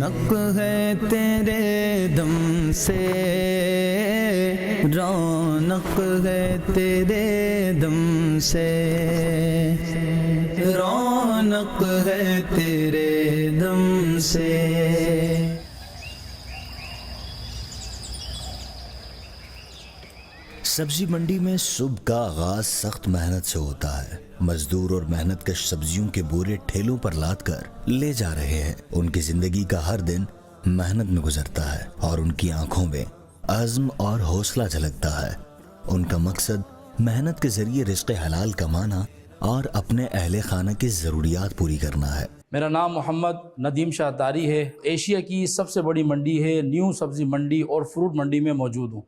रौनक है तेरे दम से, रौनक है तेरे दम से, रौनक है तेरे दम से. सब्जी मंडी में सुबह का आगाज सख्त मेहनत से होता है. मजदूर और मेहनत कश सब्जियों के बोरे ठेलों पर लाद कर ले जा रहे हैं. उनकी जिंदगी का हर दिन मेहनत में गुजरता है और उनकी आंखों में अज़्म और हौसला झलकता है. उनका मकसद मेहनत के जरिए रिज़्क़ हलाल कमाना और अपने अहले खाना की ज़रूरियात पूरी करना है. मेरा नाम मोहम्मद नदीम शाह तारी है. एशिया की सबसे बड़ी मंडी है न्यू सब्ज़ी मंडी और फ्रूट मंडी में मौजूद हूँ.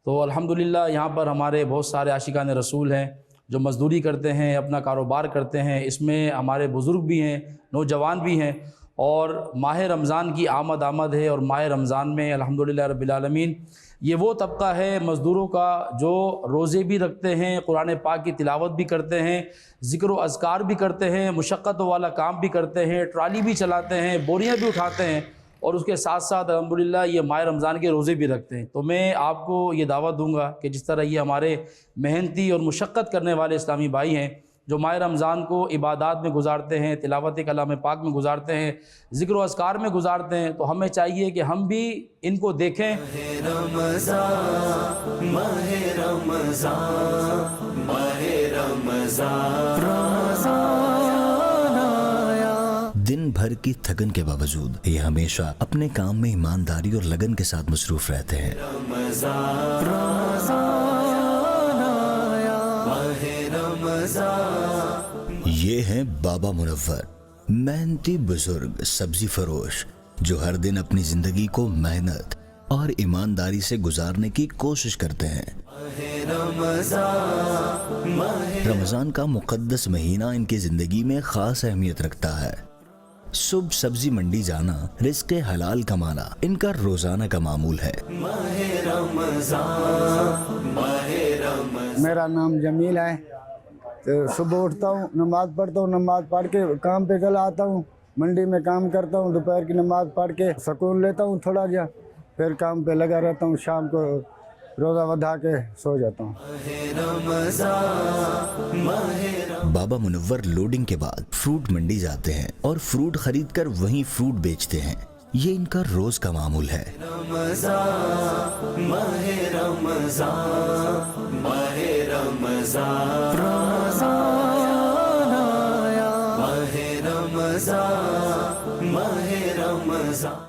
तो अल्हम्दुलिल्लाह यहाँ पर हमारे बहुत सारे आशिकान रसूल हैं जो मज़दूरी करते हैं, अपना कारोबार करते हैं. इसमें हमारे बुज़ुर्ग भी हैं, नौजवान भी हैं. और माह रमज़ान की आमद है और माह रमज़ान में अल्हम्दुलिल्लाह रब्बिल आलमीन ये वो तबका है मज़दूरों का जो रोज़े भी रखते हैं, कुरान पाक की तिलावत भी करते हैं, ज़िक्र व अज़कार भी करते हैं, मुशक्क़त वाला काम भी करते हैं, ट्राली भी चलाते हैं, बोरियां भी उठाते हैं और उसके साथ साथ अल्हम्दुलिल्लाह ये माह रमज़ान के रोज़े भी रखते हैं. तो मैं आपको ये दावत दूंगा कि जिस तरह ये हमारे मेहनती और मुशक्क़त करने वाले इस्लामी भाई हैं जो माह रमज़ान को इबादत में गुजारते हैं, तिलावत कलाम पाक में गुजारते हैं, ज़िक्र व अज़कार में गुजारते हैं, तो हमें चाहिए कि हम भी इनको देखें. दिन भर की थकन के बावजूद ये हमेशा अपने काम में ईमानदारी और लगन के साथ मसरूफ रहते हैं. ये हैं बाबा मुनव्वर, मेहनती बुजुर्ग सब्जी फरोश जो हर दिन अपनी जिंदगी को मेहनत और ईमानदारी से गुजारने की कोशिश करते हैं. रमज़ान का मुक़द्दस महीना इनकी ज़िंदगी में ख़ास अहमियत रखता है. सुबह सब्जी मंडी जाना, रिज़्क़ हलाल कमाना इनका रोज़ाना का मामूल है. मेरा नाम जमील है. तो सुबह उठता हूँ, नमाज़ पढ़ता हूँ, नमाज़ पढ़ के काम पे चला आता हूँ, मंडी में काम करता हूँ, दोपहर की नमाज़ पढ़ के सुकून लेता हूँ थोड़ा जा, फिर काम पे लगा रहता हूँ. शाम को रोज़ा वधा के सो जाता हूँ. बाबा मुनव्वर लोडिंग के बाद फ्रूट मंडी जाते हैं और फ्रूट खरीद कर वहीं फ्रूट बेचते हैं. ये इनका रोज का मामूल है.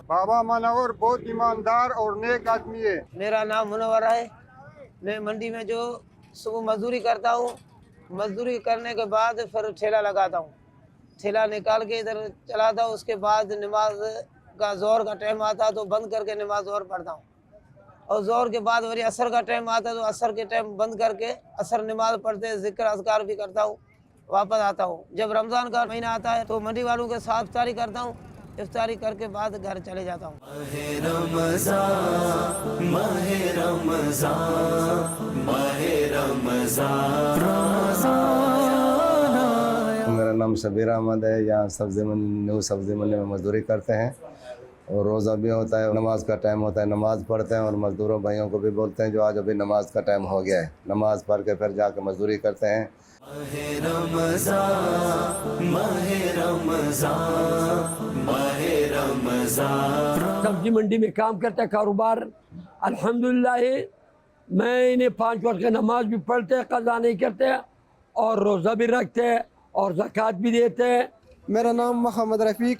बाबा मुनव्वर बहुत ईमानदार और नेक आदमी है. मेरा नाम मुनव्वर है. मैं मंडी में जो सुबह मजदूरी करता हूँ, मजदूरी करने के बाद फिर ठेला लगाता हूँ, ठेला निकाल के इधर चलाता हूँ. उसके बाद नमाज का ज़ोहर का टाइम आता तो बंद करके नमाज ज़ोहर पढ़ता हूँ, और ज़ोहर के बाद वही असर का टाइम आता तो असर के टाइम बंद करके असर नमाज पढ़ते, ज़िक्र अज़कार भी करता हूँ, वापस आता हूँ. जब रमज़ान का महीना आता है तो मंडी वालों के साथ इफ्तारी करता हूँ, इफ्तारी करके बाद घर चले जाता हूँ. मेरा नाम शबीर अहमद है. यहाँ न्यू सब्जी मंडी में मजदूरी करते हैं और रोज़ा भी होता है, नमाज का टाइम होता है, नमाज पढ़ते हैं और मजदूरों भाइयों को भी बोलते हैं जो आज अभी नमाज का टाइम हो गया है, नमाज पढ़ के फिर जाके मजदूरी करते हैं. सब्जी मंडी में काम करता है, कारोबार अल्हम्दुलिल्लाह है. मैं इन्हें 5 वक्त का नमाज भी पढ़ते हैं, कज़ा नहीं करते और रोज़ा भी रखते हैं और ज़कात भी देते हैं. मेरा नाम मोहम्मद रफ़ीक.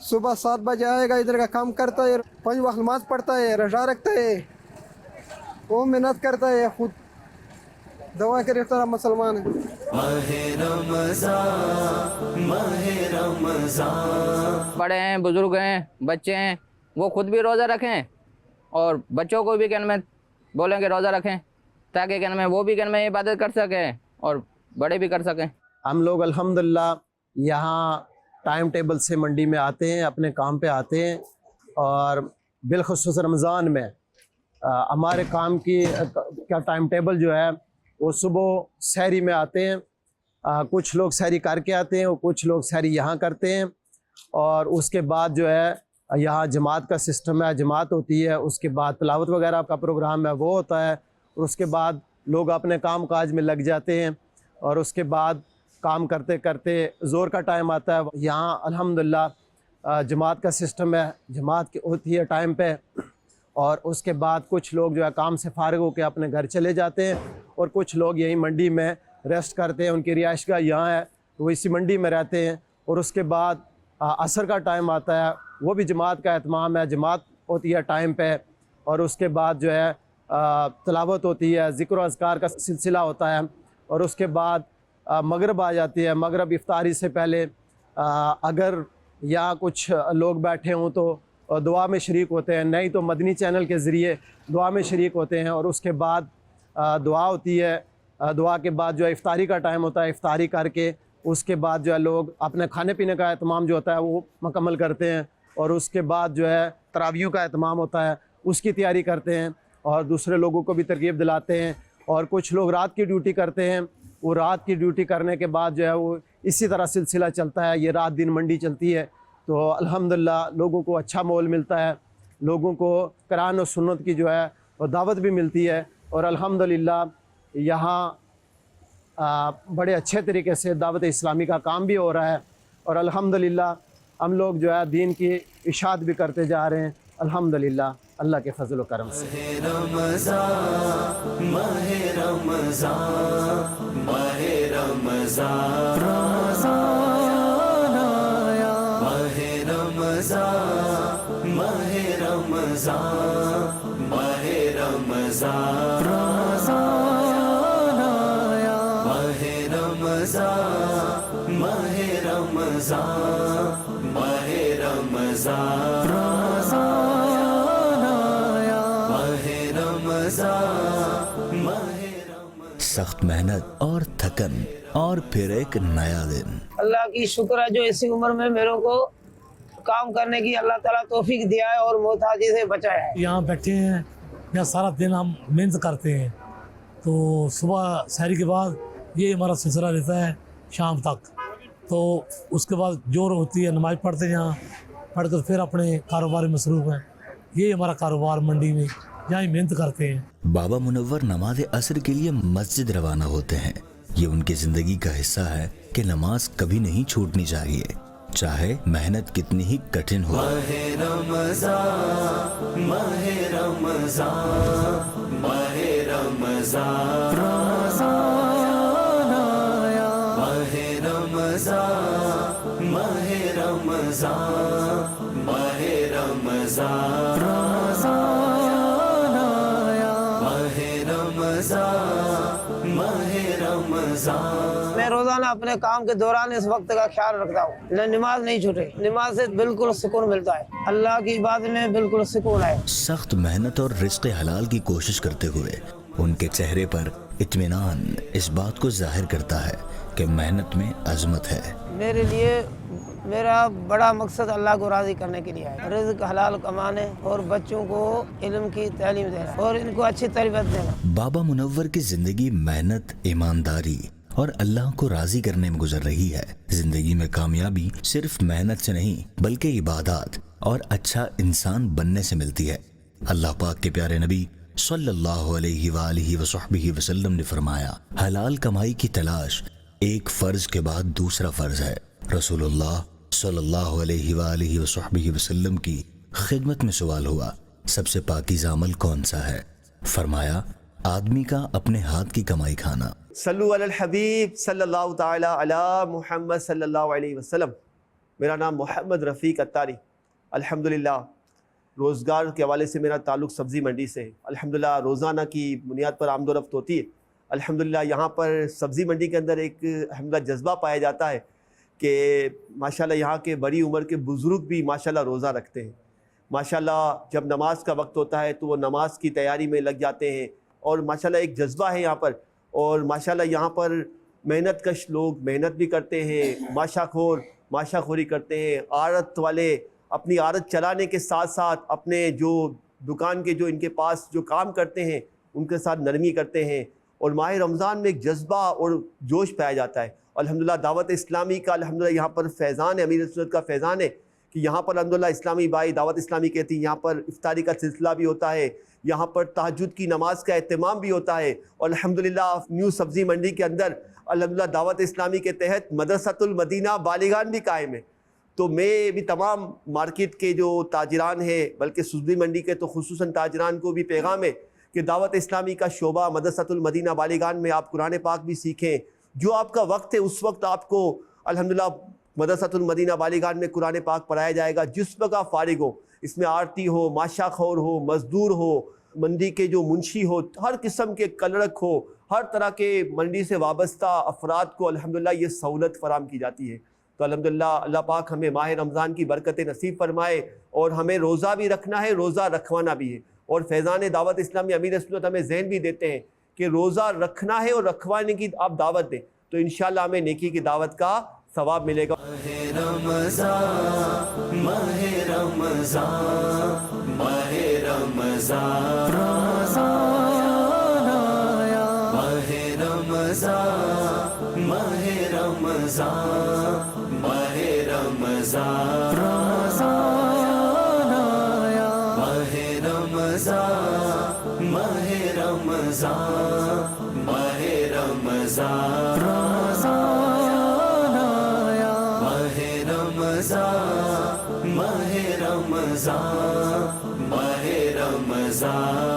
सुबह 7 बजे आएगा, इधर का काम करता है, 5 वक्त नमाज पढ़ता है, रोज़ा रखता है, वो मेहनत करता है, खुद दवा के तरह मुसलमान है. बड़े हैं, बुजुर्ग हैं, बच्चे हैं, वो खुद भी रोज़ा रखें और बच्चों को भी कहने में बोलेंगे रोज़ा रखें ताकि कहने में वो भी कहने में इबादत कर सकें और बड़े भी कर सकें. हम लोग अल्हम्दुलिल्लाह यहाँ टाइम टेबल से मंडी में आते हैं, अपने काम पे आते हैं और बिलखुसूस रमज़ान में हमारे काम की का टाइम टेबल जो है वो सुबह सहरी में आते हैं. कुछ लोग सहरी करके आते हैं और कुछ लोग सहरी यहाँ करते हैं और उसके बाद जो है यहाँ जमात का सिस्टम है, जमात होती है, उसके बाद तिलावत वगैरह का प्रोग्राम है वो होता है, और उसके बाद लोग अपने काम काज में लग जाते हैं, और उसके बाद काम करते करते ज़ोर का टाइम आता है। यहाँ अल्हम्दुलिल्लाह जमात का सिस्टम है, जमात होती है टाइम पे, और उसके बाद कुछ लोग जो है काम से फारिग होकर अपने घर चले जाते हैं, और कुछ लोग यहीं मंडी में रेस्ट करते हैं, उनकी रिहाइशगाह यहाँ है तो वो इसी मंडी में रहते हैं। और उसके बाद असर का टाइम आता है, वो भी जमात का एहतमाम है, जमात होती है टाइम पे, और उसके बाद जो है तिलावत होती है, ज़िक्र और अज़कार का सिलसिला होता है, और उसके बाद मगरिब आ जाती है। मगरिब इफ्तारी से पहले अगर यहाँ कुछ लोग बैठे हों तो दुआ में शरीक होते हैं, नहीं तो मदनी चैनल के ज़रिए दुआ में शरीक होते हैं, और उसके बाद दुआ होती है। दुआ के बाद जो है इफ्तारी का टाइम होता है, इफ्तारी करके उसके बाद जो है लोग अपने खाने पीने का एहतमाम जो होता है वो मुकम्मल करते हैं, और उसके बाद जो है तरावियों का एहतमाम होता है उसकी तैयारी करते हैं, और दूसरे लोगों को भी तरगीब दिलाते हैं। और कुछ लोग रात की ड्यूटी करते हैं, वो रात की ड्यूटी करने के बाद जो है वो इसी तरह सिलसिला चलता है, ये रात दिन मंडी चलती है। तो अल्हम्दुलिल्लाह लोगों को अच्छा मोल मिलता है, लोगों को कुरान और सुन्नत की जो है वो दावत भी मिलती है, और अल्हम्दुलिल्लाह यहाँ बड़े अच्छे तरीके से दावत इस्लामी का काम भी हो रहा है, और अल्हम्दुलिल्लाह हम लोग जो है दीन की इशाअत भी करते जा रहे हैं अल्हम्दुलिल्लाह अल्लाह के फजल व करम से। सख्त मेहनत और थकन और फिर एक नया दिन। अल्लाह की शुक्र है जो इसी उम्र में मेरे को काम करने की अल्लाह ताला तौफीक दिया है और मोहताजी से बचाया है। यहाँ बैठे हैं, यहाँ सारा दिन हम मेहनत करते हैं, तो सुबह सहरी के बाद ये हमारा सिलसिला रहता है शाम तक, तो उसके बाद जोर होती है, नमाज़ पढ़ते हैं, यहाँ पढ़कर फिर अपने कारोबार में मसरूफ़ हैं। ये हमारा कारोबार मंडी में, यहाँ ही मेहनत करते हैं। बाबा मुनव्वर नमाज असर के लिए मस्जिद रवाना होते हैं। ये उनकी ज़िंदगी का हिस्सा है कि नमाज कभी नहीं छूटनी चाहिए, चाहे मेहनत कितनी ही कठिन हो। मैं रोजाना अपने काम के दौरान इस वक्त का ख्याल रखता हूँ, नमाज नहीं छूटे। नमाज से बिल्कुल सुकून मिलता है, अल्लाह की इबादत में बिल्कुल सुकून है। सख्त मेहनत और रिज़्क़ हलाल की कोशिश करते हुए उनके चेहरे पर इत्मीनान इस बात को जाहिर करता है कि मेहनत में अजमत है। मेरे लिए मेरा बड़ा मकसद अल्लाह को राज़ी करने के लिए है, रिज़्क़ हलाल कमाने और बच्चों को इल्म की तालीम देना और इनको अच्छी तरबियत देना। बाबा मुनव्वर की जिंदगी मेहनत, ईमानदारी और अल्लाह को राजी करने में गुजर रही है। जिंदगी में कामयाबी सिर्फ मेहनत से नहीं बल्कि इबादत और अच्छा इंसान बनने से मिलती है। अल्लाह पाक के प्यारे नबी सल्लल्लाहु अलैहि वसल्लम ने फरमाया, हलाल कमाई की तलाश एक फर्ज के बाद दूसरा फर्ज है। रसूलुल्लाह सल्लल्लाहु अलैहि वसल्लम की खिदमत में सवाल हुआ, सबसे पाकीज़ा अमल कौन सा है? फरमाया, आदमी का अपने हाथ की कमाई खाना। सल्लु अलल हबीब सल्लल्लाहु ताला अला मुहम्मद सल्लल्लाहु अलैहि वसल्लम। मेरा नाम मोहम्मद रफ़ीक अत्तारी। अल्हम्दुलिल्लाह रोज़गार के हवाले से मेरा ताल्लुक़ सब्ज़ी मंडी से है। अल्हम्दुलिल्लाह रोज़ाना की बुनियाद पर आमदोरफ़्त होती है। अल्हम्दुलिल्लाह यहाँ पर सब्ज़ी मंडी के अंदर एक अल्हम्दुलिल्लाह जज्बा पाया जाता है कि माशाल्लाह यहाँ के बड़ी उम्र के बुज़ुर्ग भी माशाल्लाह रोज़ा रखते हैं। माशाल्लाह जब नमाज का वक्त होता है तो वो नमाज की तैयारी में लग जाते हैं और माशाल्लाह एक जज्बा है यहाँ पर। और माशाल्लाह यहाँ पर मेहनत कश लोग मेहनत भी करते हैं, माशाखोरी करते हैं। आड़त वाले अपनी आड़त चलाने के साथ साथ अपने जो दुकान के जो इनके पास जो काम करते हैं उनके साथ नरमी करते हैं। और माह रमज़ान में एक जज्बा और जोश पाया जाता है। अल्हम्दुलिल्लाह दावत इस्लामी का अल्हम्दुलिल्लाह यहाँ पर फैज़ान है, अमीर सुन्नत का फैज़ान है کہ یہاں پر الحمدللہ اسلامی بھائی دعوت اسلامی کہتی ہیں یہاں پر افطاری کا سلسلہ بھی ہوتا ہے، یہاں پر تہجد کی نماز کا اہتمام بھی ہوتا ہے، اور الحمدللہ نیو سبزی منڈی کے اندر الحمدللہ دعوت اسلامی کے تحت مدرسۃ المدینہ بالغان بھی قائم ہے۔ تو میں بھی تمام مارکیٹ کے جو تاجران ہیں، بلکہ سبزی منڈی کے تو خصوصاً تاجران کو بھی پیغام ہے کہ دعوت اسلامی کا شعبہ مدرسۃ المدینہ بالغان میں آپ قرآن پاک بھی سیکھیں۔ جو آپ کا وقت ہے اس وقت آپ کو الحمدللہ مدرسۃ المدینہ بالغان میں قرآن پاک پڑھایا جائے گا، جس وقت آپ فارغ ہو، اس میں آرتی ہو، ماشا خور ہو، مزدور ہو، منڈی کے جو منشی ہو، ہر قسم کے کلرک ہو، ہر طرح کے منڈی سے وابستہ افراد کو الحمدللہ یہ سہولت فراہم کی جاتی ہے۔ تو الحمدللہ اللہ پاک ہمیں ماہ رمضان کی برکتیں نصیب فرمائے، اور ہمیں روزہ بھی رکھنا ہے، روزہ رکھوانا بھی ہے، اور فیضان دعوت اسلامی امیر سنت ہمیں ذہن بھی دیتے ہیں کہ روزہ رکھنا ہے اور رکھوانے کی آپ دعوت دیں، تو انشاءاللہ ہمیں نیکی کی دعوت کا ثواب ملے گا۔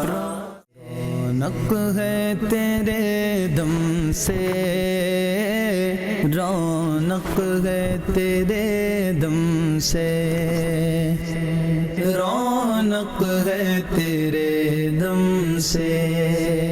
رونق ہے تیرے دم سے، رونق ہے تیرے دم سے، رونق ہے تیرے دم سے۔